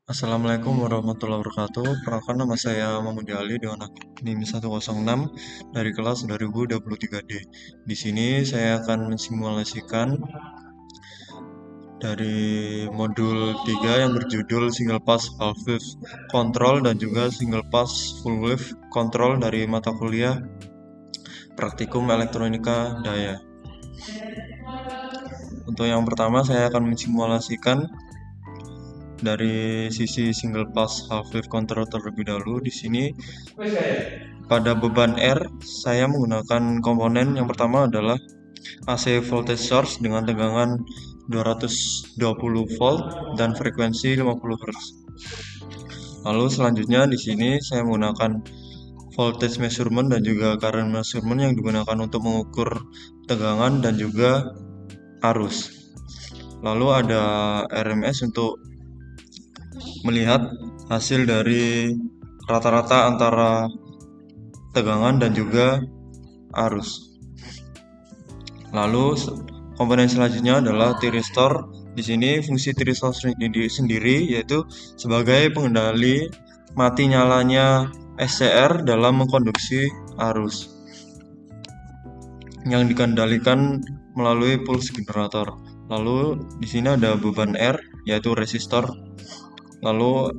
Assalamualaikum warahmatullahi wabarakatuh. Perkenalkan nama saya Muhammad Ali dengan NIM 106 dari kelas 2023D. Di sini saya akan mensimulasikan dari modul 3 yang berjudul Single Pass Half Wave Control dan juga Single Pass Full Wave Control dari mata kuliah Praktikum Elektronika Daya. Untuk yang pertama saya akan mensimulasikan dari sisi single pass half wave control terlebih dahulu. Di sini pada beban R saya menggunakan komponen yang pertama adalah AC voltage source dengan tegangan 220 volt dan frekuensi 50 Hz. Lalu selanjutnya di sini saya menggunakan voltage measurement dan juga current measurement yang digunakan untuk mengukur tegangan dan juga arus. Lalu ada RMS untuk melihat hasil dari rata-rata antara tegangan dan juga arus. Lalu komponen selanjutnya adalah thyristor. Di sini fungsi thyristor sendiri yaitu sebagai pengendali mati nyalanya SCR dalam mengkonduksi arus yang dikendalikan melalui pulse generator. Lalu di sini ada beban R yaitu resistor. Lalu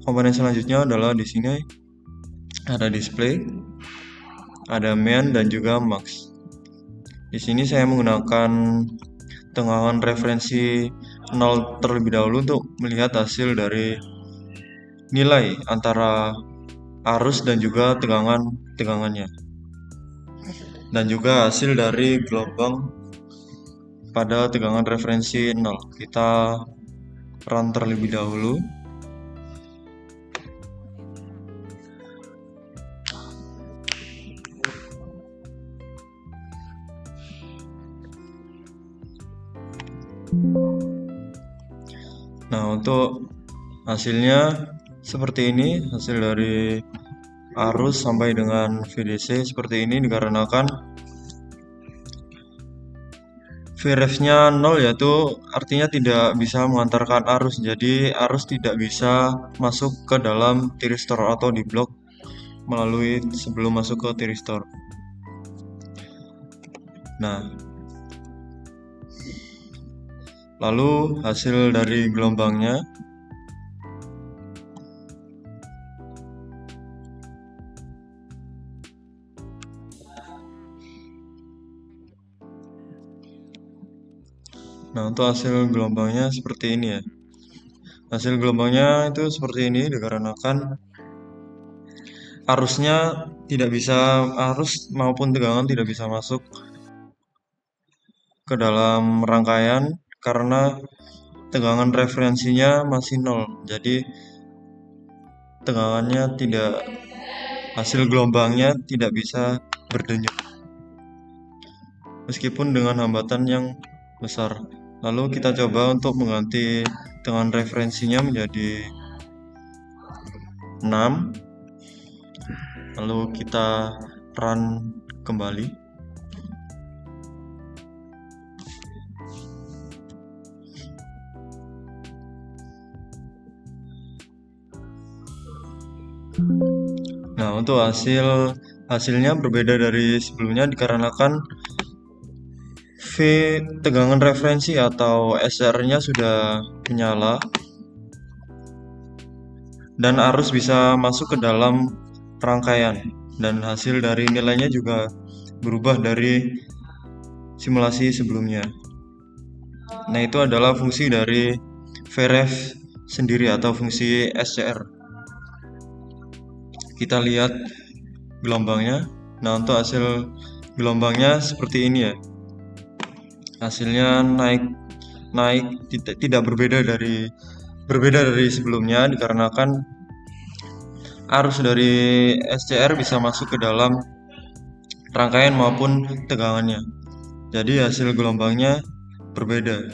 komponen selanjutnya adalah di sini ada display, ada main dan juga max. Di sini saya menggunakan tegangan referensi 0 terlebih dahulu untuk melihat hasil dari nilai antara arus dan juga tegangannya. Dan juga hasil dari gelombang pada tegangan referensi 0. Kita run terlebih dahulu. Nah, untuk hasilnya seperti ini, hasil dari arus sampai dengan VDC seperti ini dikarenakan Vref-nya 0 yaitu artinya tidak bisa mengantarkan arus, jadi arus tidak bisa masuk ke dalam thyristor atau di blok melalui sebelum masuk ke thyristor. Nah, lalu hasil dari gelombangnya untuk hasil gelombangnya seperti ini ya. Hasil gelombangnya itu seperti ini dikarenakan arusnya tidak bisa, arus maupun tegangan tidak bisa masuk ke dalam rangkaian karena tegangan referensinya masih 0. Jadi tegangannya tidak, hasil gelombangnya tidak bisa berdenyut meskipun dengan hambatan yang besar. Lalu kita coba untuk mengganti tegangan referensinya menjadi 6. Lalu kita run kembali. Nah, untuk hasilnya berbeda dari sebelumnya dikarenakan V tegangan referensi atau SR-nya sudah menyala dan arus bisa masuk ke dalam rangkaian, dan hasil dari nilainya juga berubah dari simulasi sebelumnya. Nah, itu adalah fungsi dari Vref sendiri atau fungsi SCR. Kita lihat gelombangnya. Nah, untuk hasil gelombangnya seperti ini ya. Hasilnya naik tidak berbeda dari sebelumnya dikarenakan arus dari SCR bisa masuk ke dalam rangkaian maupun tegangannya. Jadi hasil gelombangnya berbeda.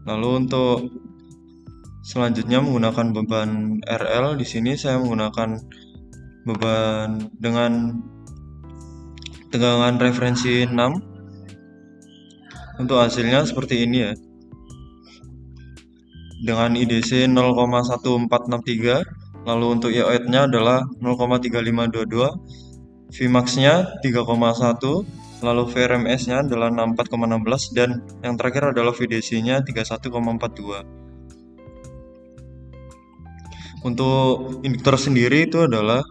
Lalu untuk selanjutnya menggunakan beban RL, di sini saya menggunakan beban dengan tegangan referensi 6 Untuk hasilnya seperti ini ya. Dengan IDC 0,1463, lalu untuk IOET-nya adalah 0,3522, Vmax-nya 3,1, lalu VRMS-nya adalah 64,16, dan yang terakhir adalah VDC-nya 31,42. Untuk induktor sendiri itu adalah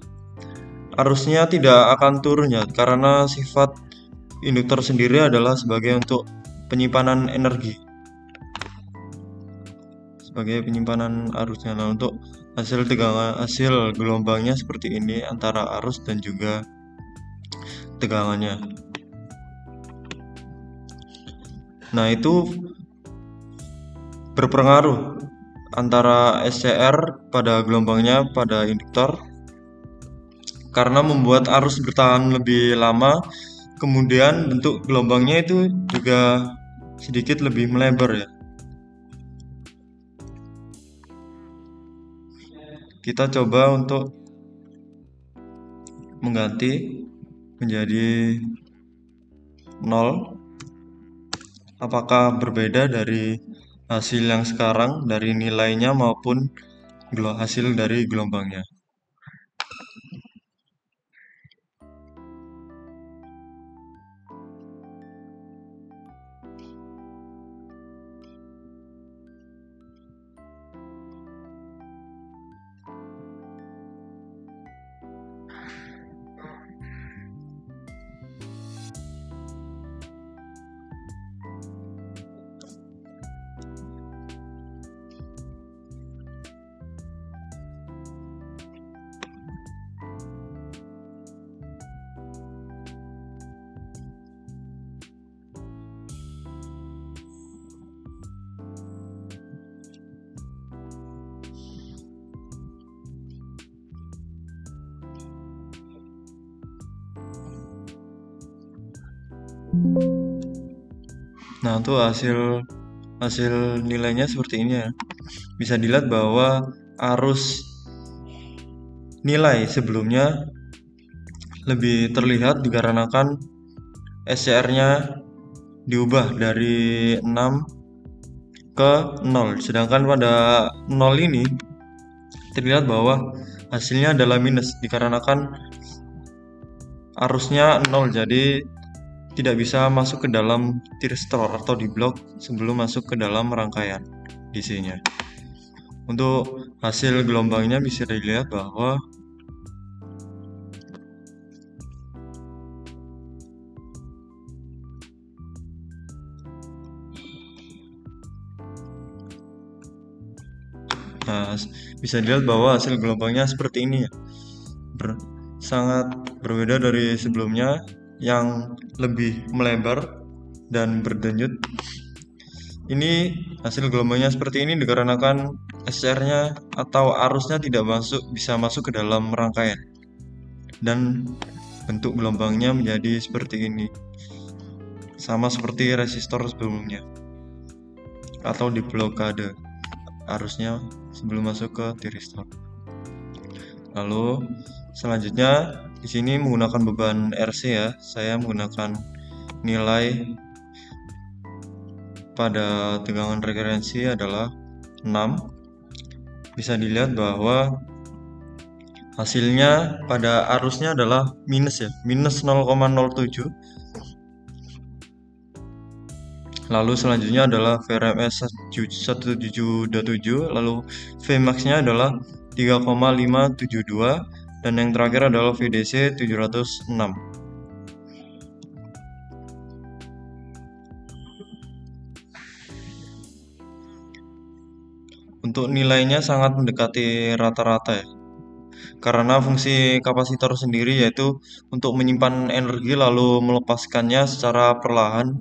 arusnya tidak akan turun ya, karena sifat induktor sendiri adalah sebagai untuk penyimpanan energi, sebagai penyimpanan arusnya. Nah, untuk hasil tegangan, hasil gelombangnya seperti ini antara arus dan juga tegangannya. Nah, itu berpengaruh antara SCR pada gelombangnya pada induktor karena membuat arus bertahan lebih lama, kemudian bentuk gelombangnya itu juga sedikit lebih melebar ya. Kita coba untuk mengganti menjadi 0. Apakah berbeda dari hasil yang sekarang, dari nilainya maupun hasil dari gelombangnya. Nah, untuk hasil nilainya seperti ini ya. Bisa dilihat bahwa arus nilai sebelumnya lebih terlihat dikarenakan SCR-nya diubah dari 6 ke 0. Sedangkan pada 0 ini terlihat bahwa hasilnya adalah minus dikarenakan arusnya 0, jadi tidak bisa masuk ke dalam tiristor atau di blok sebelum masuk ke dalam rangkaian DC-nya. Untuk hasil gelombangnya bisa dilihat bahwa bisa dilihat bahwa hasil gelombangnya seperti ini ya. Sangat berbeda dari sebelumnya yang lebih melebar dan berdenyut. Ini hasil gelombangnya seperti ini dikarenakan SCR-nya atau arusnya tidak bisa masuk ke dalam rangkaian. Dan bentuk gelombangnya menjadi seperti ini. Sama seperti resistor sebelumnya. Atau di blokade arusnya sebelum masuk ke tiristor. Lalu selanjutnya di sini menggunakan beban RC ya. Saya menggunakan nilai pada tegangan referensi adalah 6. Bisa dilihat bahwa hasilnya pada arusnya adalah minus ya, minus 0,07. Lalu selanjutnya adalah VRMS 1727, lalu Vmax-nya adalah 3,572, dan yang terakhir adalah VDC 706. Untuk nilainya sangat mendekati rata-rata ya. Karena fungsi kapasitor sendiri yaitu untuk menyimpan energi lalu melepaskannya secara perlahan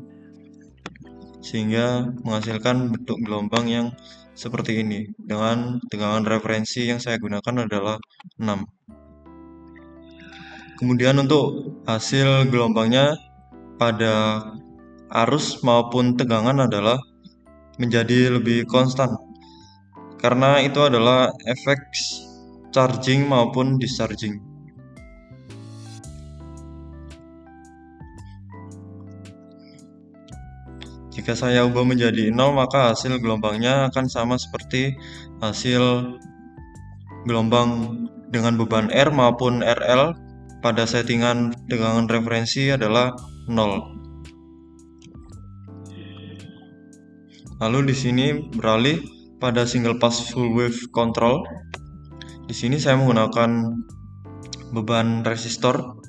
sehingga menghasilkan bentuk gelombang yang seperti ini dengan tegangan referensi yang saya gunakan adalah 6. Kemudian untuk hasil gelombangnya pada arus maupun tegangan adalah menjadi lebih konstan karena itu adalah efek charging maupun discharging. Jika saya ubah menjadi 0, maka hasil gelombangnya akan sama seperti hasil gelombang dengan beban R maupun RL pada settingan tegangan referensi adalah 0. Lalu di sini beralih pada single pass full wave control. Di sini saya menggunakan beban resistor.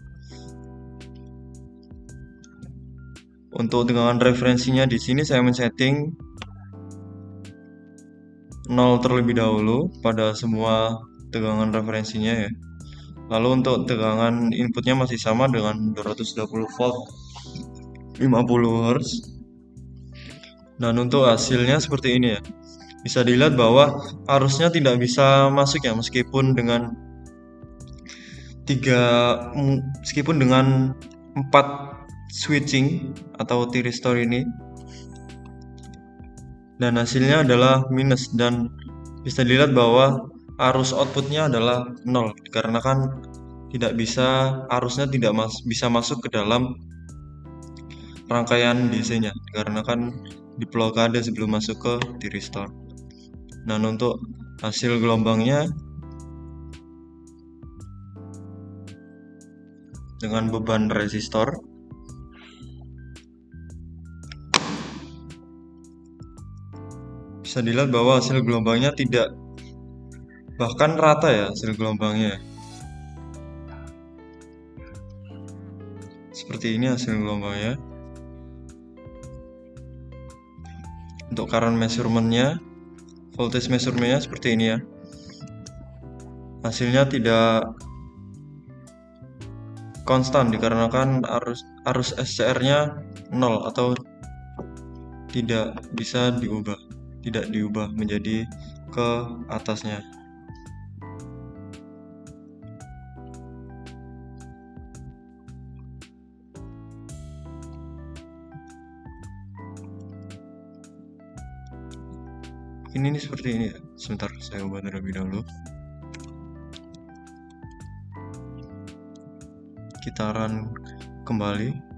Untuk tegangan referensinya di sini saya men-setting 0 terlebih dahulu pada semua tegangan referensinya ya. Lalu untuk tegangan inputnya masih sama dengan 220 volt 50 Hz. Dan untuk hasilnya seperti ini ya. Bisa dilihat bahwa arusnya tidak bisa masuk ya, meskipun dengan 4 switching atau thyristor ini, dan hasilnya adalah minus, dan bisa dilihat bahwa arus outputnya adalah 0 dikarenakan arusnya tidak bisa masuk ke dalam rangkaian DC-nya dikarenakan diblokade sebelum masuk ke thyristor. Dan untuk hasil gelombangnya dengan beban resistor bisa dilihat bahwa hasil gelombangnya tidak bahkan rata ya hasil gelombangnya. Seperti ini hasil gelombangnya. Untuk current measurement-nya, voltage measurement-nya seperti ini ya. Hasilnya tidak konstan dikarenakan arus SCR-nya 0 atau tidak diubah menjadi ke atasnya. Ini seperti ini ya. Sebentar, saya ubah terlebih dahulu. Kita run kembali.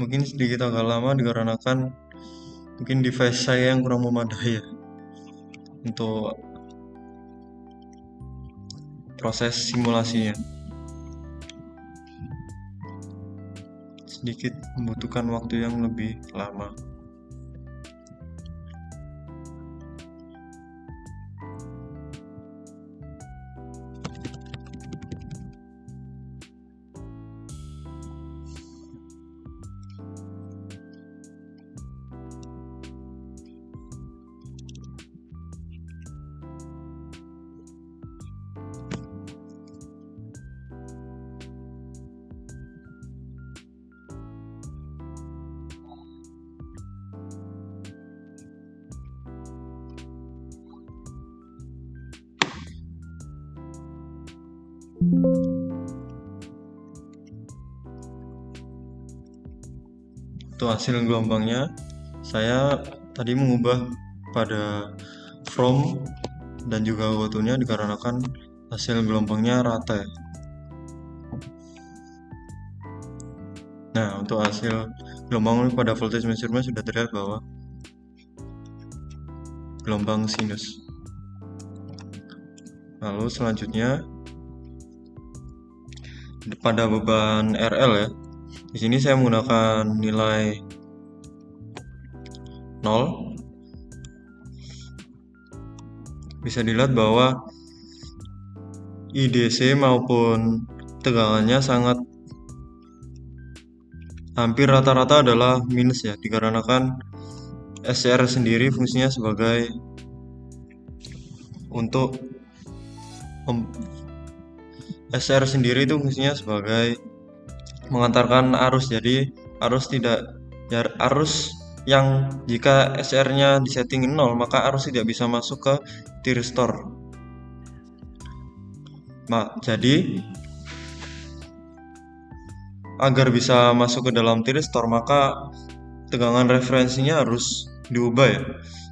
Mungkin sedikit agak lama dikarenakan mungkin device saya yang kurang memadai ya untuk proses simulasinya. Sedikit membutuhkan waktu yang lebih lama. Untuk hasil gelombangnya, saya tadi mengubah pada from dan juga go-to-nya dikarenakan hasil gelombangnya rata ya. Nah, untuk hasil gelombang pada voltage measurement sudah terlihat bahwa gelombang sinus. Lalu selanjutnya pada beban RL ya. Di sini saya menggunakan nilai 0. Bisa dilihat bahwa IDC maupun tegangannya hampir rata-rata adalah minus ya, dikarenakan SCR sendiri fungsinya sebagai SCR sendiri itu fungsinya sebagai mengantarkan arus, jadi arus yang jika SCR-nya disetting 0, maka arus tidak bisa masuk ke thyristor. Jadi agar bisa masuk ke dalam thyristor, maka tegangan referensinya harus diubah ya,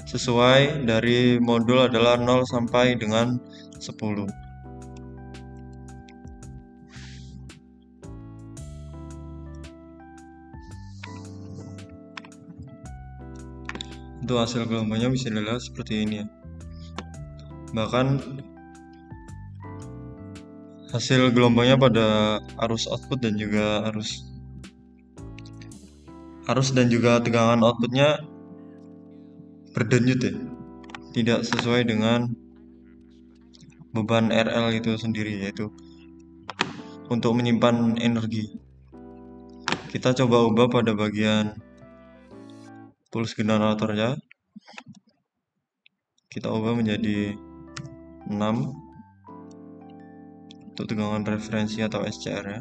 sesuai dari modul adalah 0 sampai dengan 10. Untuk hasil gelombangnya bisa dilihat seperti ini ya. Bahkan hasil gelombangnya pada arus output dan juga arus dan juga tegangan outputnya berdenyut ya, tidak sesuai dengan beban RL itu sendiri, yaitu untuk menyimpan energi. Kita coba ubah pada bagian puls generatornya, kita ubah menjadi 6 untuk tegangan referensi atau SCR ya.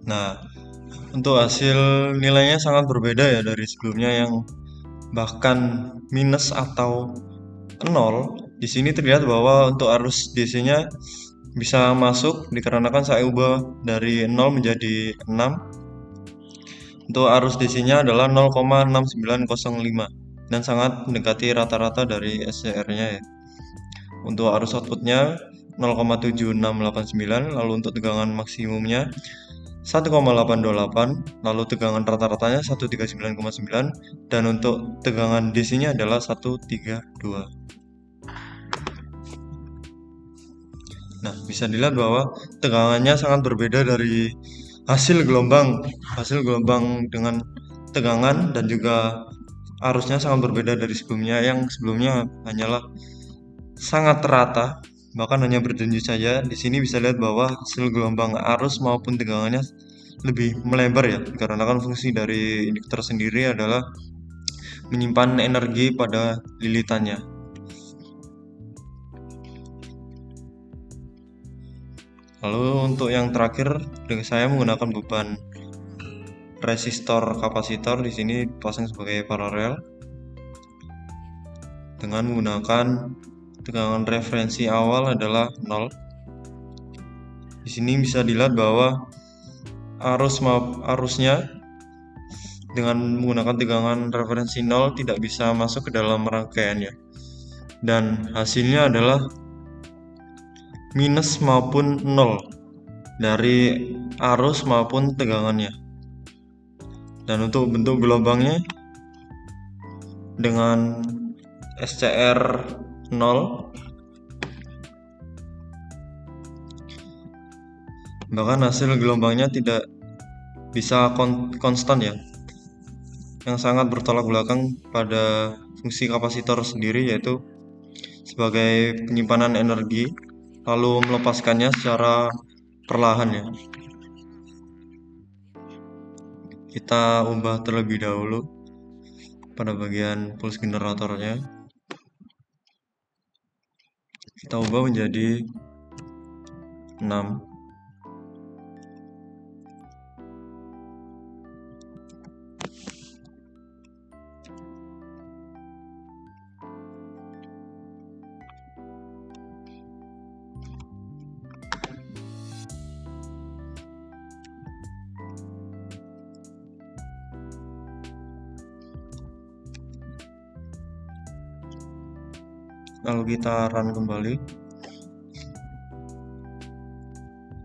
Nah, untuk hasil nilainya sangat berbeda ya dari sebelumnya yang bahkan minus atau 0. Di sini terlihat bahwa untuk arus DC-nya bisa masuk dikarenakan saya ubah dari 0 menjadi 6. Untuk arus DC-nya adalah 0,6905 dan sangat mendekati rata-rata dari SCR-nya ya. Untuk arus outputnya 0,7689, lalu untuk tegangan maksimumnya 1,828, lalu tegangan rata-ratanya 139,9, dan untuk tegangan DC-nya adalah 132. Nah, bisa dilihat bahwa tegangannya sangat berbeda dari hasil gelombang dengan tegangan, dan juga arusnya sangat berbeda dari sebelumnya. Yang sebelumnya hanyalah sangat rata, bahkan hanya berdenyut saja. Di sini bisa lihat bahwa hasil gelombang arus maupun tegangannya lebih melebar ya, dikarenakan fungsi dari induktor sendiri adalah menyimpan energi pada lilitannya. Lalu untuk yang terakhir, saya menggunakan beban resistor kapasitor di sini dipasang sebagai paralel dengan menggunakan tegangan referensi awal adalah 0. Di sini bisa dilihat bahwa arusnya dengan menggunakan tegangan referensi 0 tidak bisa masuk ke dalam rangkaiannya, dan hasilnya adalah minus maupun 0 dari arus maupun tegangannya. Dan untuk bentuk gelombangnya dengan SCR 0, bahkan hasil gelombangnya tidak bisa konstan ya, yang sangat bertolak belakang pada fungsi kapasitor sendiri, yaitu sebagai penyimpanan energi lalu melepaskannya secara perlahan ya. Kita ubah terlebih dahulu pada bagian puls generatornya, kita ubah menjadi 6. Lalu kita run kembali.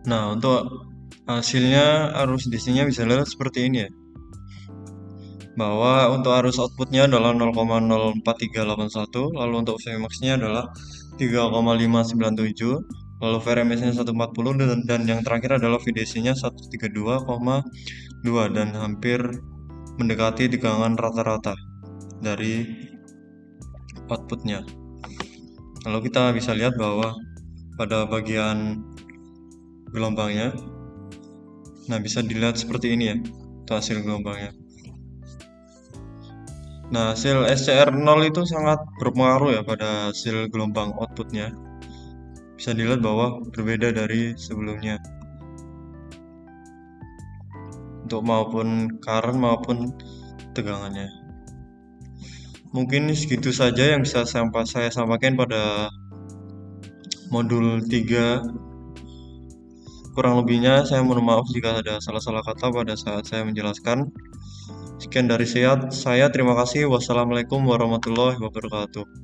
Nah, untuk hasilnya arus DC-nya bisa lihat seperti ini ya, bahwa untuk arus outputnya adalah 0,04381, lalu untuk Vmax-nya adalah 3,597, lalu VRMS-nya 140, dan yang terakhir adalah VDC-nya 132,2 dan hampir mendekati tegangan rata-rata dari outputnya. Lalu kita bisa lihat bahwa pada bagian gelombangnya, nah bisa dilihat seperti ini ya, itu hasil gelombangnya. Nah, hasil SCR0 itu sangat berpengaruh ya pada hasil gelombang outputnya. Bisa dilihat bahwa berbeda dari sebelumnya. Untuk maupun current maupun tegangannya. Mungkin segitu saja yang bisa saya sampaikan pada modul 3. Kurang lebihnya saya mohon maaf jika ada salah-salah kata pada saat saya menjelaskan. Sekian dari saya, terima kasih. Wassalamualaikum warahmatullahi wabarakatuh.